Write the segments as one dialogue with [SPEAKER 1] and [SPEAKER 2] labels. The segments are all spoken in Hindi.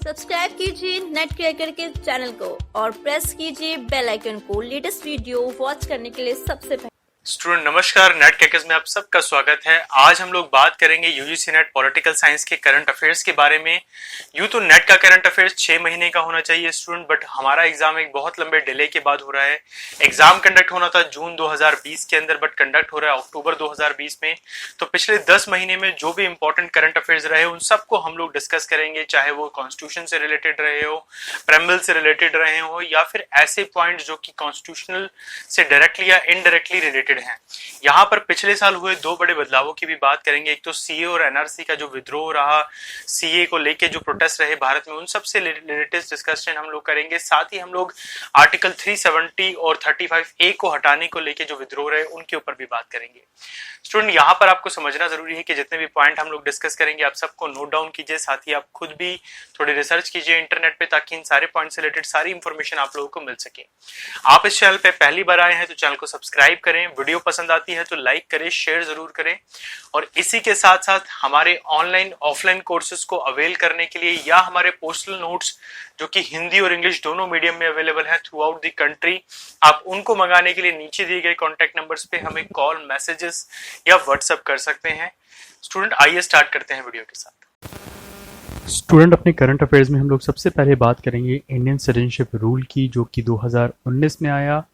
[SPEAKER 1] सब्सक्राइब कीजिए नेट क्रैकर के चैनल को और प्रेस कीजिए बेल आइकन को लेटेस्ट वीडियो वॉच करने के लिए सबसे पहले।
[SPEAKER 2] स्टूडेंट नमस्कार, नेट क्रैकर्स में आप सबका स्वागत है। आज हम लोग बात करेंगे यूजीसी नेट पॉलिटिकल साइंस के करंट अफेयर्स के बारे में। यूं तो नेट का करंट अफेयर्स 6 महीने का होना चाहिए स्टूडेंट, बट हमारा एग्जाम एक बहुत लंबे डिले के बाद हो रहा है। एग्जाम कंडक्ट होना था जून 2020 के अंदर, बट कंडक्ट हो रहा है अक्टूबर 2020 में। तो पिछले 10 महीने में जो भी इंपॉर्टेंट करंट अफेयर्स रहे उन सबको हम लोग डिस्कस करेंगे, चाहे वो कॉन्स्टिट्यूशन से रिलेटेड रहे हो, प्रेम्बल से रिलेटेड रहे हो, या फिर ऐसे पॉइंट जो कि कॉन्स्टिट्यूशनल से डायरेक्टली या इनडायरेक्टली रिलेटेड हैं। यहाँ पर पिछले साल हुए दो बड़े बदलावों की भी बात करेंगे। एक तो सीए और एनआरसी का जो विद्रोह रहा, सीए को लेके जो प्रोटेस्ट रहे भारत में, उन सब से रिलेटेड डिस्कशन हम लोग करेंगे। साथ ही हम लोग आर्टिकल 370 और 35A को हटाने को लेके जो विद्रोह रहे उनके ऊपर भी बात करेंगे। स्टूडेंट, यहाँ पर आपको समझना जरूरी है कि जितने भी पॉइंट हम लोग डिस्कस करेंगे आप सबको नोट डाउन कीजिए, साथ ही आप खुद भी थोड़ी रिसर्च कीजिए इंटरनेट पे, ताकि इन सारे पॉइंट से रिलेटेड सारी इंफॉर्मेशन आप लोगों को मिल सके। आप इस चैनल पे पहली बार आए हैं तो चैनल को सब्सक्राइब करें, वीडियो पसंद आती है तो लाइक करें, शेयर जरूर करें। और इसी के साथ साथ हमारे ऑनलाइन ऑफलाइन कोर्सेज को अवेल करने के लिए या हमारे पोस्टल नोट्स जो कि हिंदी और इंग्लिश दोनों मीडियम में अवेलेबल है थ्रू आउट द कंट्री, आप उनको मंगाने के लिए नीचे दिए गए कॉन्टैक्ट नंबर्स पे हमें कॉल, मैसेजेस या व्हाट्सएप कर सकते हैं। स्टूडेंट, आइए स्टार्ट करते हैं वीडियो के साथ।
[SPEAKER 3] स्टूडेंट, अपने करंट अफेयर्स में हम लोग सबसे पहले बात करेंगे इंडियन सिटीजनशिप रूल की, जो कि 2019 में आया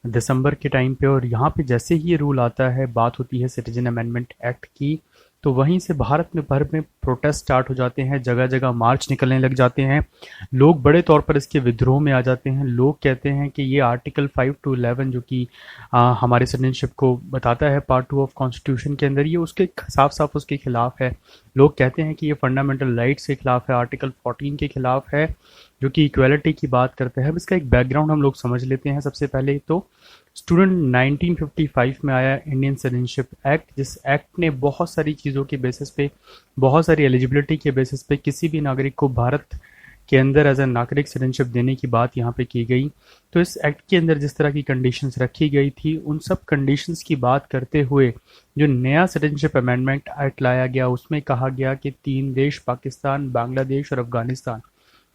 [SPEAKER 3] दिसंबर के टाइम पे। और यहाँ पे जैसे ही ये रूल आता है, बात होती है सिटीजन अमेंडमेंट एक्ट की, तो वहीं से भारत में भर में प्रोटेस्ट स्टार्ट हो जाते हैं, जगह जगह मार्च निकलने लग जाते हैं, लोग बड़े तौर पर इसके विद्रोह में आ जाते हैं। लोग कहते हैं कि ये आर्टिकल 5 to 11 जो कि हमारे सिटीजनशिप को बताता है पार्ट 2 ऑफ कॉन्स्टिट्यूशन के अंदर, ये उसके साफ साफ उसके खिलाफ है। लोग कहते हैं कि ये फंडामेंटल राइट्स के खिलाफ है, आर्टिकल 14 के खिलाफ है जो कि इक्वालिटी की बात करते हैं। अब इसका एक बैकग्राउंड हम लोग समझ लेते हैं। सबसे पहले तो स्टूडेंट 1955 में आया इंडियन सिटीजनशिप एक्ट, जिस एक्ट ने बहुत सारी चीज़ों के बेसिस पे, बहुत सारी एलिजिबिलिटी के बेसिस पे किसी भी नागरिक को भारत के अंदर एज ए नागरिक सिटीजनशिप देने की बात यहाँ पे की गई। तो इस एक्ट के अंदर जिस तरह की कंडीशंस रखी गई थी, उन सब कंडीशंस की बात करते हुए जो नया सिटीजनशिप अमेंडमेंट एक्ट लाया गया, उसमें कहा गया कि 3 देश पाकिस्तान, बांग्लादेश और अफगानिस्तान,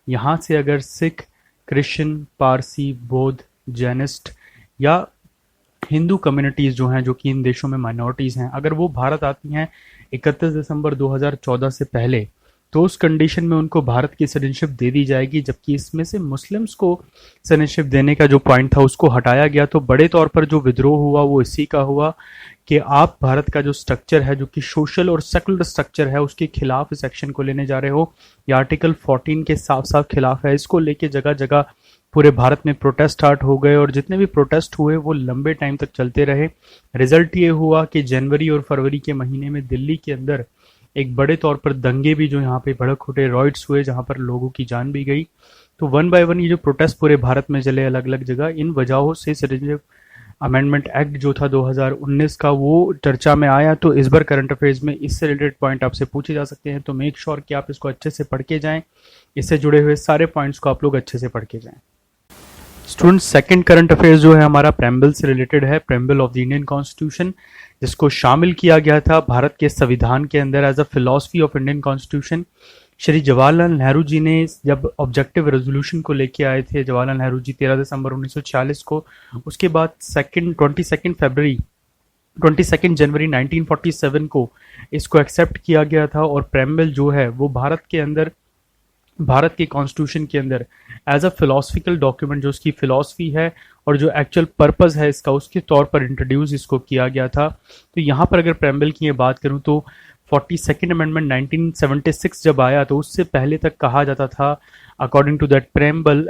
[SPEAKER 3] यहाँ से अगर सिख, क्रिश्चियन, पारसी, बौद्ध, जैनिस्ट या हिंदू कम्युनिटीज़ जो हैं, जो कि इन देशों में माइनॉरिटीज़ हैं, अगर वो भारत आती हैं 31 दिसंबर 2014 से पहले, तो उस कंडीशन में उनको भारत की सिटीजनशिप दे दी जाएगी। जबकि इसमें से मुस्लिम्स को सिटीजनशिप देने का जो पॉइंट था उसको हटाया गया। तो बड़े तौर पर जो विद्रोह हुआ वो इसी का हुआ कि आप भारत का जो स्ट्रक्चर है, जो कि सोशल और सेकुलर स्ट्रक्चर है, उसके खिलाफ इस एक्शन को लेने जा रहे हो। ये आर्टिकल 14 के साफ साफ खिलाफ है। इसको लेके जगह जगह पूरे भारत में प्रोटेस्ट स्टार्ट हो गए, और जितने भी प्रोटेस्ट हुए वो लंबे टाइम तक चलते रहे। रिजल्ट ये हुआ कि जनवरी और फरवरी के महीने में दिल्ली के अंदर एक बड़े तौर पर दंगे भी जो यहाँ पे भड़क उठे, रॉयट्स हुए, जहाँ पर लोगों की जान भी गई। तो वन बाय वन ये जो प्रोटेस्ट पूरे भारत में चले अलग अलग जगह, इन वजहों से सिटीजनशिप अमेंडमेंट एक्ट जो था 2019 का, वो चर्चा में आया। तो इस बार करंट अफेयर्स में इससे रिलेटेड पॉइंट आपसे पूछे जा सकते हैं, तो मेक श्योर कि आप इसको अच्छे से पढ़ के जाएं। इससे जुड़े हुए सारे पॉइंट्स को आप लोग अच्छे से पढ़ के जाएं। स्टूडेंट, सेकंड करंट अफेयर्स जो है हमारा प्रेम्बल से रिलेटेड है, preamble of the Indian constitution, जिसको शामिल किया गया था भारत के संविधान के अंदर as a philosophy of Indian constitution. Shri Jawaharlal Nehru ji ने जब ऑब्जेक्टिव रेजोल्यूशन को लेके आए थे, जवाहरलाल नेहरू जी 13 दिसंबर 1946 को, उसके बाद 22 जनवरी 1947 को इसको एक्सेप्ट किया गया था। और प्रेम्बल जो है वो भारत के अंदर, भारत के कॉन्स्टिट्यूशन के अंदर एज अ फिलोसफिकल डॉक्यूमेंट, जो उसकी फिलॉसफी है और जो एक्चुअल पर्पस है इसका, उसके तौर पर इंट्रोड्यूस इसको किया गया था। तो यहाँ पर अगर प्रेम्बल की बात करूँ तो 42nd अमेंडमेंट 1976 जब आया, तो उससे पहले तक कहा जाता था, according to that preamble,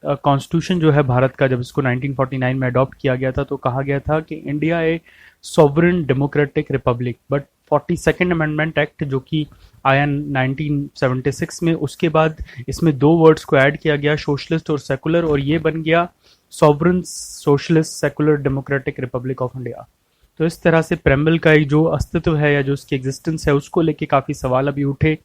[SPEAKER 3] constitution जो है भारत का, जब इसको 1949 में अडॉप्ट किया गया था, तो कहा गया था कि India A sovereign democratic Republic. But 42nd amendment act जो कि आया 1976 में, उसके बाद इसमें 2 वर्ड्स को ऐड किया गया, सोशलिस्ट और सेकुलर, और ये बन गया sovereign socialist secular democratic Republic of India. तो इस तरह से प्रेम्बल का एक जो अस्तित्व है या जो उसकी एग्जिस्टेंस है उसको लेके काफ़ी सवाल अभी उठे।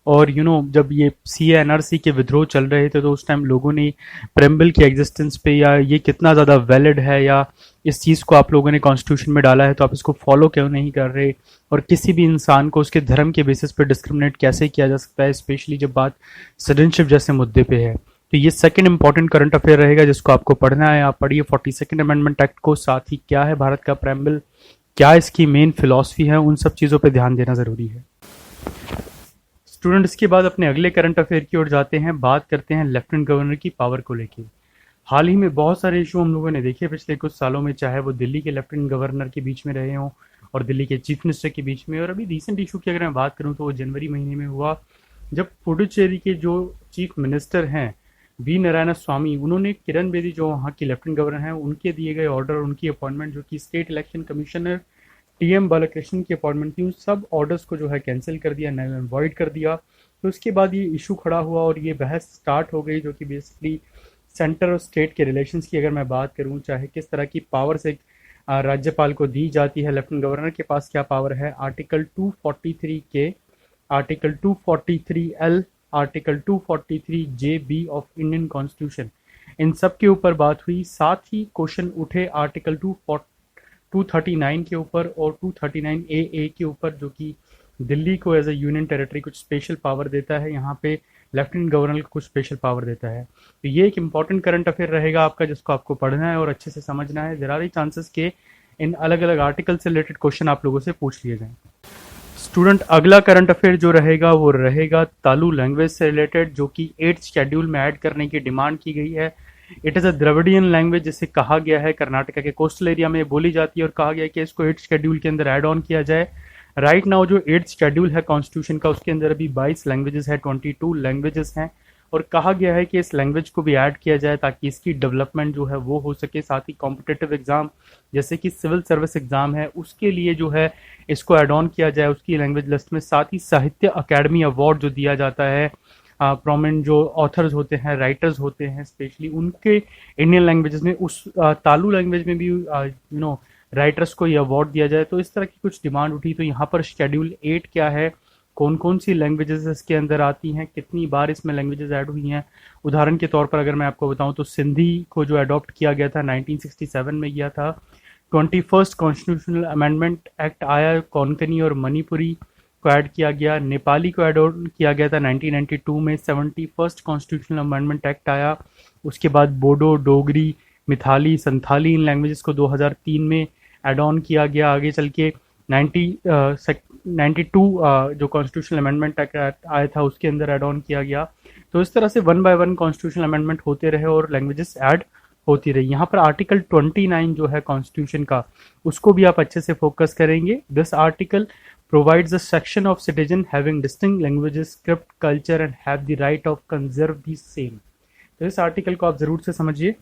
[SPEAKER 3] और जब ये सीए एनआरसी के विद्रोह चल रहे थे तो उस टाइम लोगों ने प्रेम्बल की एग्जिस्टेंस पे या ये कितना ज़्यादा वैलिड है या इस चीज़ को आप लोगों ने कॉन्स्टिट्यूशन में डाला है तो आप इसको फॉलो क्यों नहीं कर रहे, और किसी भी इंसान को उसके धर्म के बेसिस पे डिस्क्रिमिनेट कैसे किया जा सकता है, स्पेशली जब बात सिटीजनशिप जैसे मुद्दे पे है। तो ये सेकंड इंपॉर्टेंट करंट अफेयर रहेगा जिसको आपको पढ़ना है। आप पढ़िए 42nd अमेंडमेंट एक्ट को, साथ ही क्या है भारत का प्रेम्बल, क्या इसकी मेन फिलॉसफी है, उन सब चीज़ों पे ध्यान देना ज़रूरी है। स्टूडेंट, इसके बाद अपने अगले करंट अफेयर की ओर जाते हैं। बात करते हैं लेफ्टिनेंट गवर्नर की पावर को लेके। हाल ही में बहुत सारे इशू हम लोगों ने देखे पिछले कुछ सालों में, चाहे वो दिल्ली के लेफ्टिनेंट गवर्नर के बीच में रहे हों और दिल्ली के चीफ मिनिस्टर के बीच में। और अभी रिसेंट इशू की अगर मैं बात करूं तो वो जनवरी महीने में हुआ, जब पुडुचेरी के जो चीफ मिनिस्टर हैं वी नारायण स्वामी, उन्होंने किरण बेदी जो वहाँ की लेफ्टिनेंट गवर्नर हैं उनके दिए गए ऑर्डर, उनकी अपॉइंटमेंट जो कि state election commissioner TM Balakrishnan की अपॉइंटमेंट थी, उन सब ऑर्डर्स को जो है कैंसिल कर दिया, अवॉइड कर दिया। तो उसके बाद ये इशू खड़ा हुआ और ये बहस स्टार्ट हो गई, जो कि बेसिकली सेंटर और स्टेट के रिलेशंस की अगर मैं बात करूं, चाहे किस तरह की पावर से राज्यपाल को दी जाती है, लेफ्टिनेंट गवर्नर के पास क्या पावर है, article 243 K, article 243 L, article 243 J B of Indian constitution, इन सब के ऊपर बात हुई। साथ ही क्वेश्चन उठे आर्टिकल 239 के ऊपर और 239 ए के ऊपर, जो कि दिल्ली को एज ए यूनियन टेरिटरी कुछ स्पेशल पावर देता है, यहाँ पे लेफ्टिनेंट गवर्नर को कुछ स्पेशल पावर देता है। तो ये एक इंपॉर्टेंट करंट अफेयर रहेगा आपका, जिसको आपको पढ़ना है और अच्छे से समझना है। देयर आर चांसेस के इन अलग अलग आर्टिकल से रिलेटेड क्वेश्चन आप लोगों से पूछ लिए जाएं। स्टूडेंट, अगला करंट अफेयर जो रहेगा वो रहेगा तालु लैंग्वेज से रिलेटेड, जो कि 8th शेड्यूल में ऐड करने की डिमांड की गई है। It is a Dravidian language, जिसे कहा गया है कर्नाटका के कोस्टल एरिया में बोली जाती है, और कहा गया है कि इसको 8th शेड्यूल के अंदर ऐड ऑन किया जाए। राइट नाउ जो 8th शेड्यूल है कॉन्स्टिट्यूशन का, उसके अंदर अभी 22 लैंग्वेजेस है, 22 लैंग्वेजेस हैं, और कहा गया है कि इस लैंग्वेज को भी ऐड किया जाए ताकि इसकी डेवलपमेंट जो है वो हो सके। साथ ही कॉम्पिटिटिव एग्जाम जैसे कि सिविल सर्विस एग्जाम है उसके लिए जो है इसको ऐड ऑन किया जाए उसकी लैंग्वेज लिस्ट में। साथ ही साहित्य अकेडमी अवार्ड जो दिया जाता है प्रोमिनेंट जो ऑथर्स होते हैं, राइटर्स होते हैं, स्पेशली उनके इंडियन लैंग्वेजेस में, उस तालु लैंग्वेज में भी राइटर्स को ये अवार्ड दिया जाए। तो इस तरह की कुछ डिमांड उठी। तो यहाँ पर शेड्यूल 8 क्या है, कौन कौन सी लैंग्वेजेस इसके अंदर आती हैं, कितनी बार इसमें लैंग्वेजेस ऐड हुई हैं। उदाहरण के तौर पर अगर मैं आपको बताऊं तो सिंधी को जो अडॉप्ट किया गया था 1967 में किया था। 21st कॉन्स्टिट्यूशनल अमेंडमेंट एक्ट आया, कोंकणी और मणिपुरी को ऐड किया गया। नेपाली को ऐड ऑन किया गया था 1992 में। 71st कॉन्स्टिट्यूशनल अमेंडमेंट एक्ट आया। उसके बाद बोडो, डोगरी, मिथाली, संथाली, इन लैंग्वेजेस को 2003 में ऐड ऑन किया गया। आगे चल के 92 जो कॉन्स्टिट्यूशनल अमेंडमेंट एक्ट आया था उसके अंदर ऐड ऑन किया गया। तो इस तरह से 1 by 1 कॉन्स्टिट्यूशनल अमेंडमेंट होते रहे और लैंग्वेजेस ऐड होती रही। यहाँ पर आर्टिकल 29 जो है कॉन्स्टिट्यूशन का, उसको भी आप अच्छे से फोकस करेंगे। This article provides a section of citizen having distinct languages, script, culture and have the right of conserve the same। तो इस आर्टिकल को आप जरूर से समझिए।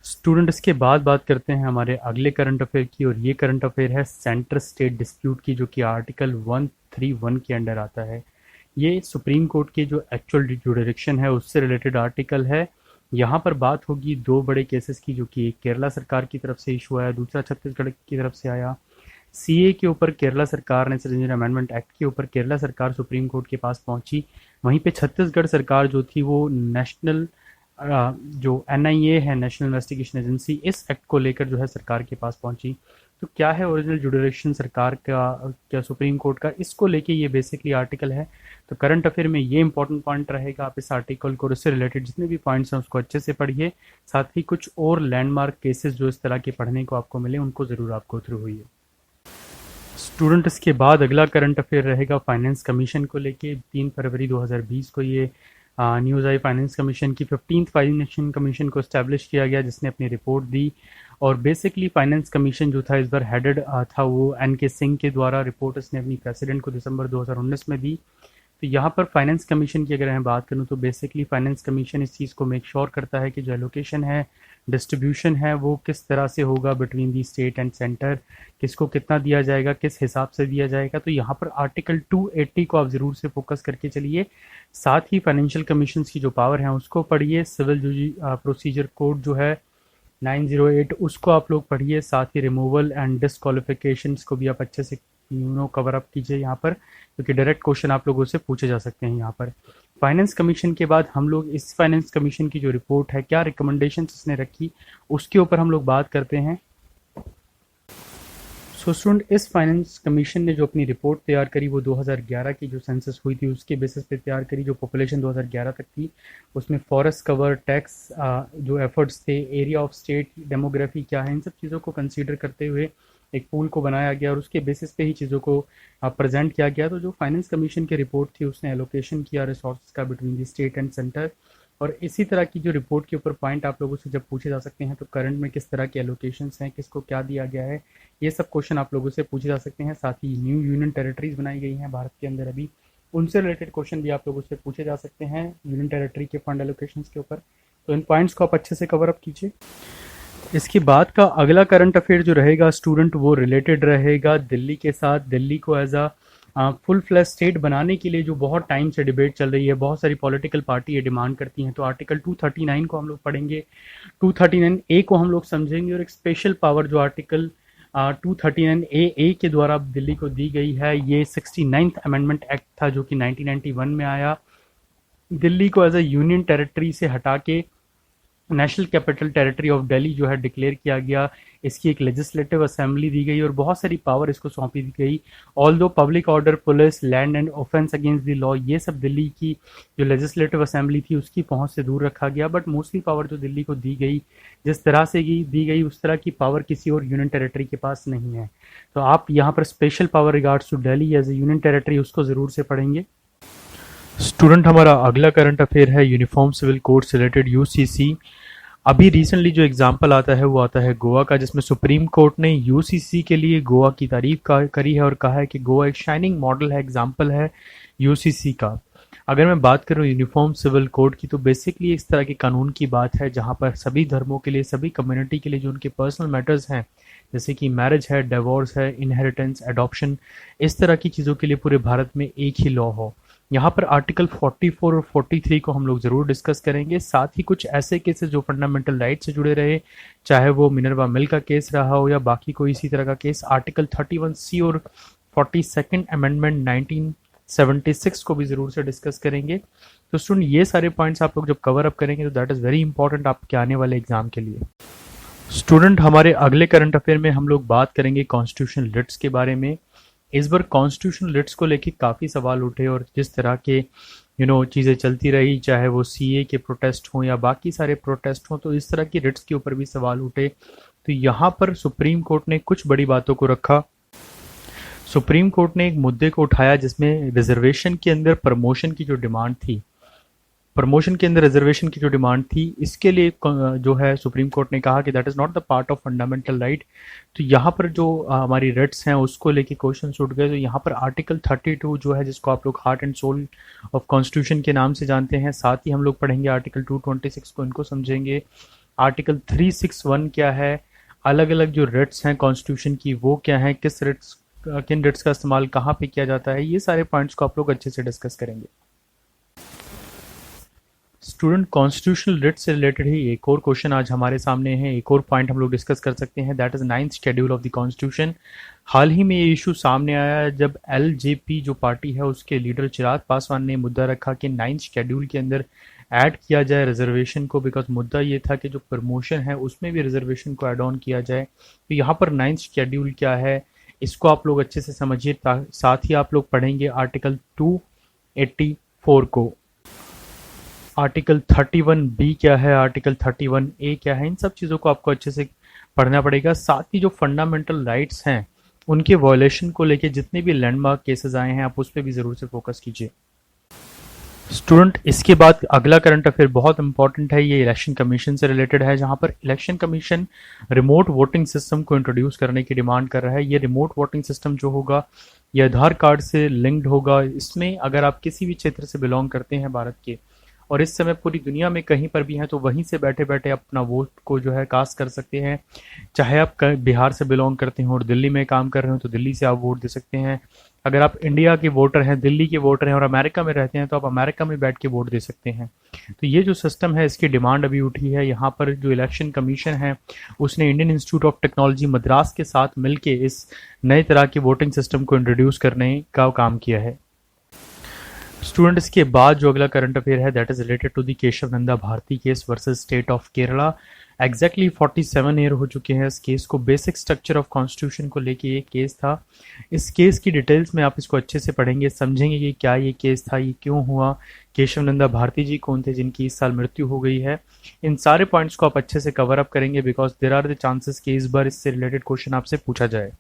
[SPEAKER 3] स्टूडेंट, इसके बाद बात करते हैं हमारे अगले करंट अफेयर की, और ये करंट अफेयर है सेंटर स्टेट डिस्प्यूट की, जो कि आर्टिकल 131 के अंडर आता है। ये सुप्रीम कोर्ट की जो एक्चुअल जुडिक्शन है उससे रिलेटेड आर्टिकल है। यहाँ पर बात होगी दो बड़े केसेस की, जो कि एक केरला सरकार की तरफ से इशू आया, दूसरा छत्तीसगढ़ की तरफ से आया। सीए के ऊपर केरला सरकार ने, सिटीजन अमेंडमेंट एक्ट के ऊपर केरला सरकार सुप्रीम कोर्ट के पास पहुंची। वहीं पे छत्तीसगढ़ सरकार जो थी वो नेशनल जो एनआईए है, नेशनल इन्वेस्टिगेशन एजेंसी, इस एक्ट को लेकर जो है सरकार के पास पहुंची। तो क्या है ओरिजिनल जुडिक्शन सरकार का, क्या सुप्रीम कोर्ट का, इसको लेके ये बेसिकली आर्टिकल है। तो करंट अफेयर में ये इंपॉर्टेंट पॉइंट रहेगा। आप इस आर्टिकल को, इससे रिलेटेड जितने भी पॉइंट्स हैं उसको अच्छे से पढ़िए। साथ ही कुछ और लैंडमार्क केसेस जो इस तरह के पढ़ने को आपको मिले उनको ज़रूर आपको थ्रू हुई है। स्टूडेंट, इसके बाद अगला करंट अफेयर रहेगा फाइनेंस कमीशन को लेके। 3 फरवरी 2020 को ये न्यूज़ आई फाइनेंस कमीशन की। 15th फाइनेंस कमीशन को इस्टेब्लिश किया गया, जिसने अपनी रिपोर्ट दी। और बेसिकली फाइनेंस कमीशन जो था इस बार हेडेड था वो एनके सिंह के द्वारा। रिपोर्ट इसने अपनी प्रेसिडेंट को दिसंबर 2019 में दी। तो यहाँ पर फाइनेंस कमीशन की अगर मैं बात करूँ तो बेसिकली फाइनेंस कमीशन इस चीज़ को मेक श्योर करता है कि जो एलोकेशन है, डिस्ट्रीब्यूशन है, वो किस तरह से होगा between the state and centre, किसको कितना दिया जाएगा, किस हिसाब से दिया जाएगा। तो यहाँ पर आर्टिकल 280 को आप ज़रूर से फोकस करके चलिए। साथ ही फाइनेंशियल कमीशन की जो पावर है उसको पढ़िए। सिविल प्रोसीजर कोड जो है 908 उसको आप लोग पढ़िए, साथ ही रिमूवल एंड डिस्क्वालिफिकेशंस को भी आप अच्छे से कवर अप कीजिए यहाँ पर, क्योंकि डायरेक्ट क्वेश्चन आप लोगों से पूछे जा सकते हैं यहाँ पर। फाइनेंस कमीशन के बाद हम लोग इस फाइनेंस कमीशन की जो रिपोर्ट है, क्या रिकमेंडेशंस उसने रखी, उसके ऊपर हम लोग बात करते हैं। सो स्टूडेंट, इस फाइनेंस कमीशन ने जो अपनी रिपोर्ट तैयार करी वो 2011 की जो सेंसस हुई थी उसके बेसिस पे तैयार करी। जो पॉपुलेशन 2011 तक थी उसमें फॉरेस्ट कवर, टैक्स, जो एफर्ट्स थे, एरिया ऑफ स्टेट, डेमोग्राफी क्या है, इन सब चीज़ों को कंसीडर करते हुए एक पूल को बनाया गया और उसके बेसिस पे ही चीज़ों को प्रेजेंट किया गया। तो जो फाइनेंस कमीशन की रिपोर्ट थी उसने एलोकेशन किया रिसोर्स का between the state and centre, और इसी तरह की जो रिपोर्ट के ऊपर पॉइंट आप लोगों से जब पूछे जा सकते हैं तो करंट में किस तरह के एलोकेशंस हैं, किसको क्या दिया गया है, ये सब क्वेश्चन आप लोगों से पूछे जा सकते हैं। साथ ही न्यू यूनियन टेरिटरीज बनाई गई हैं भारत के अंदर अभी, उनसे रिलेटेड क्वेश्चन भी आप लोगों से पूछे जा सकते हैं यूनियन टेरिटरी के फंड एलोकेशंस के ऊपर। तो इन पॉइंट्स को आप अच्छे से कवर अप कीजिए। इसके बाद का अगला करंट अफेयर जो रहेगा स्टूडेंट, वो रिलेटेड रहेगा दिल्ली के साथ। दिल्ली को as a full flash state बनाने के लिए जो बहुत टाइम से डिबेट चल रही है, बहुत सारी पॉलिटिकल पार्टी ये डिमांड करती हैं। तो आर्टिकल 239 को हम लोग पढ़ेंगे, 239A को हम लोग समझेंगे, और एक स्पेशल पावर जो आर्टिकल 239AA के द्वारा दिल्ली को दी गई है, ये 69th अमेंडमेंट एक्ट था जो कि 1991 में आया। दिल्ली को एज अ यूनियन टेरिटरी से हटा के national capital territory of Delhi जो है डिक्लेयर किया गया। इसकी एक लेजिस्लेटिव असेंबली दी गई और बहुत सारी पावर इसको सौंपी दी गई। Although public order, police, land and offence against the law, ये सब दिल्ली की जो लेजिस्लेटिव असेंबली थी उसकी पहुंच से दूर रखा गया। बट मोस्टली पावर जो दिल्ली को दी गई, जिस तरह से दी गई उस तरह की पावर किसी और यूनियन टेरिटरी के पास नहीं है। तो आप यहाँ पर special power regards to Delhi as a union territory उसको ज़रूर से पढ़ेंगे। स्टूडेंट, हमारा अगला करंट अफेयर है यूनिफॉर्म सिविल कोड से रिलेटेड, यूसीसी। अभी रिसेंटली जो एग्जाम्पल आता है वो आता है गोवा का, जिसमें सुप्रीम कोर्ट ने यूसीसी के लिए गोवा की तारीफ करी है और कहा है कि गोवा एक शाइनिंग मॉडल है, एग्जाम्पल है यूसीसी का। अगर मैं बात करूँ यूनिफॉर्म सिविल कोड की, तो बेसिकली इस तरह के कानून की बात है जहाँ पर सभी धर्मों के लिए, सभी कम्युनिटी के लिए जो उनके पर्सनल मैटर्स हैं, जैसे कि मैरिज है, डिवोर्स है, इनहेरिटेंस, एडॉप्शन, इस तरह की चीज़ों के लिए पूरे भारत में एक ही लॉ हो। यहाँ पर आर्टिकल 44 और 43 को हम लोग ज़रूर डिस्कस करेंगे। साथ ही कुछ ऐसे केसेस जो फंडामेंटल राइट से जुड़े रहे, चाहे वो मिनर्वा मिल का केस रहा हो या बाकी कोई इसी तरह का केस, आर्टिकल 31C और 42nd अमेंडमेंट 1976 को भी ज़रूर से डिस्कस करेंगे। तो स्टूडेंट, ये सारे पॉइंट्स आप लोग जब कवर अप करेंगे तो दैट इज़ वेरी इंपॉर्टेंट आपके आने वाले एग्जाम के लिए। स्टूडेंट, हमारे अगले करंट अफेयर में हम लोग बात करेंगे कॉन्स्टिट्यूशनल रिट्स के बारे में। इस बार कॉन्स्टिट्यूशनल रिट्स को लेके काफ़ी सवाल उठे और जिस तरह के चीज़ें चलती रही, चाहे वो सीए के प्रोटेस्ट हों या बाकी सारे प्रोटेस्ट हों, तो इस तरह की रिट्स के ऊपर भी सवाल उठे। तो यहाँ पर सुप्रीम कोर्ट ने कुछ बड़ी बातों को रखा। सुप्रीम कोर्ट ने एक मुद्दे को उठाया जिसमें रिजर्वेशन के अंदर प्रमोशन की जो डिमांड थी, इसके लिए जो है सुप्रीम कोर्ट ने कहा कि that is not the part of fundamental right. तो यहाँ पर जो हमारी राइट्स हैं उसको लेके क्वेश्चन उठ गए। तो यहाँ पर आर्टिकल 32 जो है, जिसको आप लोग heart and soul of constitution के नाम से जानते हैं, साथ ही हम लोग पढ़ेंगे आर्टिकल 226 को, इनको समझेंगे। आर्टिकल 361 क्या है, अलग अलग जो राइट्स हैं कॉन्स्टिट्यूशन की वो क्या है, किन राइट्स का इस्तेमाल कहाँ पे किया जाता है, ये सारे पॉइंट्स को आप लोग अच्छे से डिस्कस करेंगे। स्टूडेंट, कॉन्स्टिट्यूशनल रिट से रिलेटेड ही एक और क्वेश्चन आज हमारे सामने है, एक और पॉइंट हम लोग डिस्कस कर सकते हैं, that is 9th schedule of the constitution. हाल ही में ये इशू सामने आया जब एलजेपी जो पार्टी है उसके लीडर चिराग पासवान ने मुद्दा रखा कि 9th शेड्यूल के अंदर ऐड किया जाए रिजर्वेशन को, बिकॉज मुद्दा ये था कि जो प्रमोशन है उसमें भी रिजर्वेशन को ऐड ऑन किया जाए। तो यहाँ पर 9th शेड्यूल क्या है इसको आप लोग अच्छे से समझिए। साथ ही आप लोग पढ़ेंगे आर्टिकल 284 को, आर्टिकल 31B क्या है, आर्टिकल 31A क्या है, इन सब चीज़ों को आपको अच्छे से पढ़ना पड़ेगा। साथ ही जो फंडामेंटल राइट्स हैं उनके वायलेशन को लेके जितने भी लैंडमार्क केसेस आए हैं आप उस पर भी ज़रूर से फोकस कीजिए। स्टूडेंट, इसके बाद अगला करंट अफेयर बहुत इंपॉर्टेंट है, ये इलेक्शन कमीशन से रिलेटेड है, जहां पर election commission remote voting system को इंट्रोड्यूस करने की डिमांड कर रहा है। ये रिमोट वोटिंग सिस्टम जो होगा ये आधार कार्ड से लिंक्ड होगा। इसमें अगर आप किसी भी क्षेत्र से बिलोंग करते हैं भारत के और इस समय पूरी दुनिया में कहीं पर भी हैं तो वहीं से बैठे बैठे अपना वोट को जो है कास्ट कर सकते हैं। चाहे आप बिहार से बिलोंग करते हो और दिल्ली में काम कर रहे हो तो दिल्ली से आप वोट दे सकते हैं। अगर आप इंडिया के वोटर हैं, दिल्ली के वोटर हैं और अमेरिका में रहते हैं तो आप अमेरिका में बैठ के वोट दे सकते हैं। तो ये जो सिस्टम है इसकी डिमांड अभी उठी है। यहाँ पर जो इलेक्शन कमीशन है उसने Indian institute of technology Madras के साथ मिलके इस नए तरह के वोटिंग सिस्टम को इंट्रोड्यूस करने का काम किया है। स्टूडेंट्स के बाद जो अगला करंट अफेयर है that is related to the Keshav Nanda Bharati case versus state of Kerala. Exactly 47 year हो चुके हैं इस केस को। बेसिक स्ट्रक्चर ऑफ कॉन्स्टिट्यूशन को लेके ये केस था। इस केस की डिटेल्स में आप इसको अच्छे से पढ़ेंगे, समझेंगे कि क्या ये केस था, ये क्यों हुआ, केशव नंदा भारती जी कौन थे जिनकी इस साल मृत्यु हो गई है। इन सारे पॉइंट्स को आप अच्छे से कवर अप करेंगे because there are the chances कि इस बार इससे रिलेटेड क्वेश्चन आपसे पूछा जाए।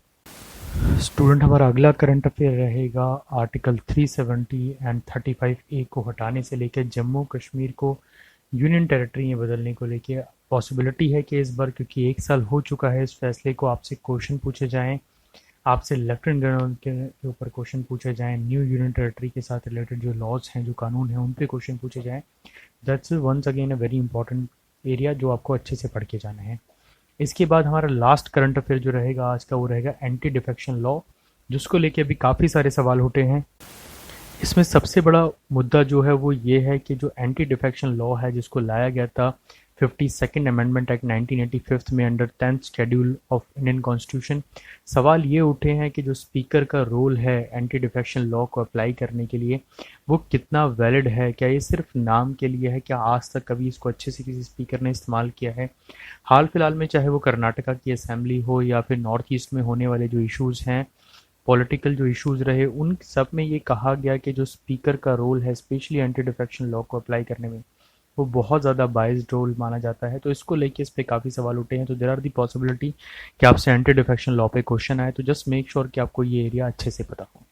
[SPEAKER 3] स्टूडेंट हमारा अगला करंट अफेयर रहेगा आर्टिकल 370 एंड 35A को हटाने से लेकर जम्मू कश्मीर को यूनियन टेरिटरी में बदलने को लेके पॉसिबिलिटी है कि इस बार, क्योंकि 1 साल हो चुका है इस फैसले को, आपसे क्वेश्चन पूछे जाएं, आपसे लेफ्टिनेंट गवर्नर के ऊपर क्वेश्चन पूछे जाएं, न्यू यूनियन टेरिटरी के साथ रिलेटेड जो लॉज हैं, जो कानून हैं, उन पे क्वेश्चन पूछे जाएं। That's once again a very important area जो आपको अच्छे से पढ़ के जाना है। इसके बाद हमारा लास्ट करंट अफेयर जो रहेगा आज का वो रहेगा एंटी डिफेक्शन लॉ, जिसको लेके अभी काफ़ी सारे सवाल उठे हैं। इसमें सबसे बड़ा मुद्दा जो है वो ये है कि जो एंटी डिफेक्शन लॉ है जिसको लाया गया था 52nd अमेंडमेंट एक्ट 1985 में under 10th schedule of Indian constitution, सवाल ये उठे हैं कि जो स्पीकर का रोल है एंटी डिफेक्शन लॉ को अप्लाई करने के लिए वो कितना वैलिड है, क्या ये सिर्फ नाम के लिए है, क्या आज तक कभी इसको अच्छे से किसी स्पीकर ने इस्तेमाल किया है। हाल फिलहाल में चाहे वो कर्नाटका की असेंबली हो या फिर नॉर्थ ईस्ट में होने वाले जो इश्यूज़ हैं, पॉलिटिकल जो इश्यूज़ रहे, उन सब में ये कहा गया कि जो स्पीकर का रोल है स्पेशली एंटी डिफेक्शन लॉ को अप्लाई करने में वो बहुत ज़्यादा बाइस्ड रोल माना जाता है। तो इसको लेके इस पे काफ़ी सवाल उठे हैं। तो देयर आर दी पॉसिबिलिटी कि आपसे एंटी डिफेक्शन लॉ पे क्वेश्चन आए, तो जस्ट मेक श्योर कि आपको ये एरिया अच्छे से पता हो।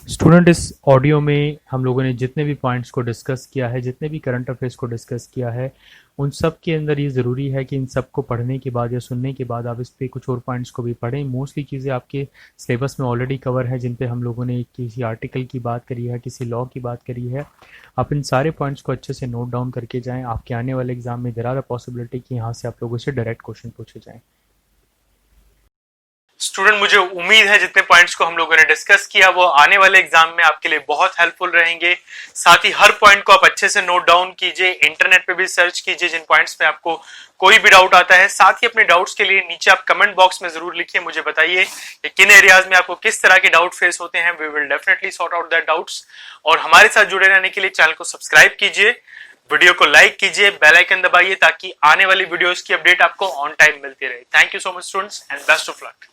[SPEAKER 3] स्टूडेंट, इस ऑडियो में हम लोगों ने जितने भी पॉइंट्स को डिस्कस किया है, जितने भी करंट अफेयर्स को डिस्कस किया है, उन सब के अंदर ये ज़रूरी है कि इन सब को पढ़ने के बाद या सुनने के बाद आप इस पे कुछ और पॉइंट्स को भी पढ़ें। मोस्टली चीज़ें आपके सिलेबस में ऑलरेडी कवर है, जिन पे हम लोगों ने किसी आर्टिकल की बात करी है, किसी लॉ की बात करी है। आप इन सारे पॉइंट्स को अच्छे से नोट डाउन करके जाएँ। आपके आने वाले एग्जाम में देयर आर अ पॉसिबिलिटी कि यहाँ से आप लोगों से डायरेक्ट क्वेश्चन पूछे जाएँ।
[SPEAKER 2] स्टूडेंट, मुझे उम्मीद है जितने पॉइंट्स को हम लोगों ने डिस्कस किया वो आने वाले एग्जाम में आपके लिए बहुत हेल्पफुल रहेंगे। साथ ही हर पॉइंट को आप अच्छे से नोट डाउन कीजिए, इंटरनेट पे भी सर्च कीजिए जिन पॉइंट्स में आपको कोई भी डाउट आता है। साथ ही अपने डाउट्स के लिए नीचे आप कमेंट बॉक्स में जरूर लिखिए, मुझे बताइए कि किन एरियाज में आपको किस तरह के डाउट फेस होते हैं। We will definitely sort out that doubts. और हमारे साथ जुड़े रहने के लिए चैनल को सब्सक्राइब कीजिए, वीडियो को लाइक कीजिए, बेल आइकन दबाइए ताकि आने वाली वीडियोस की अपडेट आपको ऑन टाइम मिलती रहे। Thank you so much students and best of luck.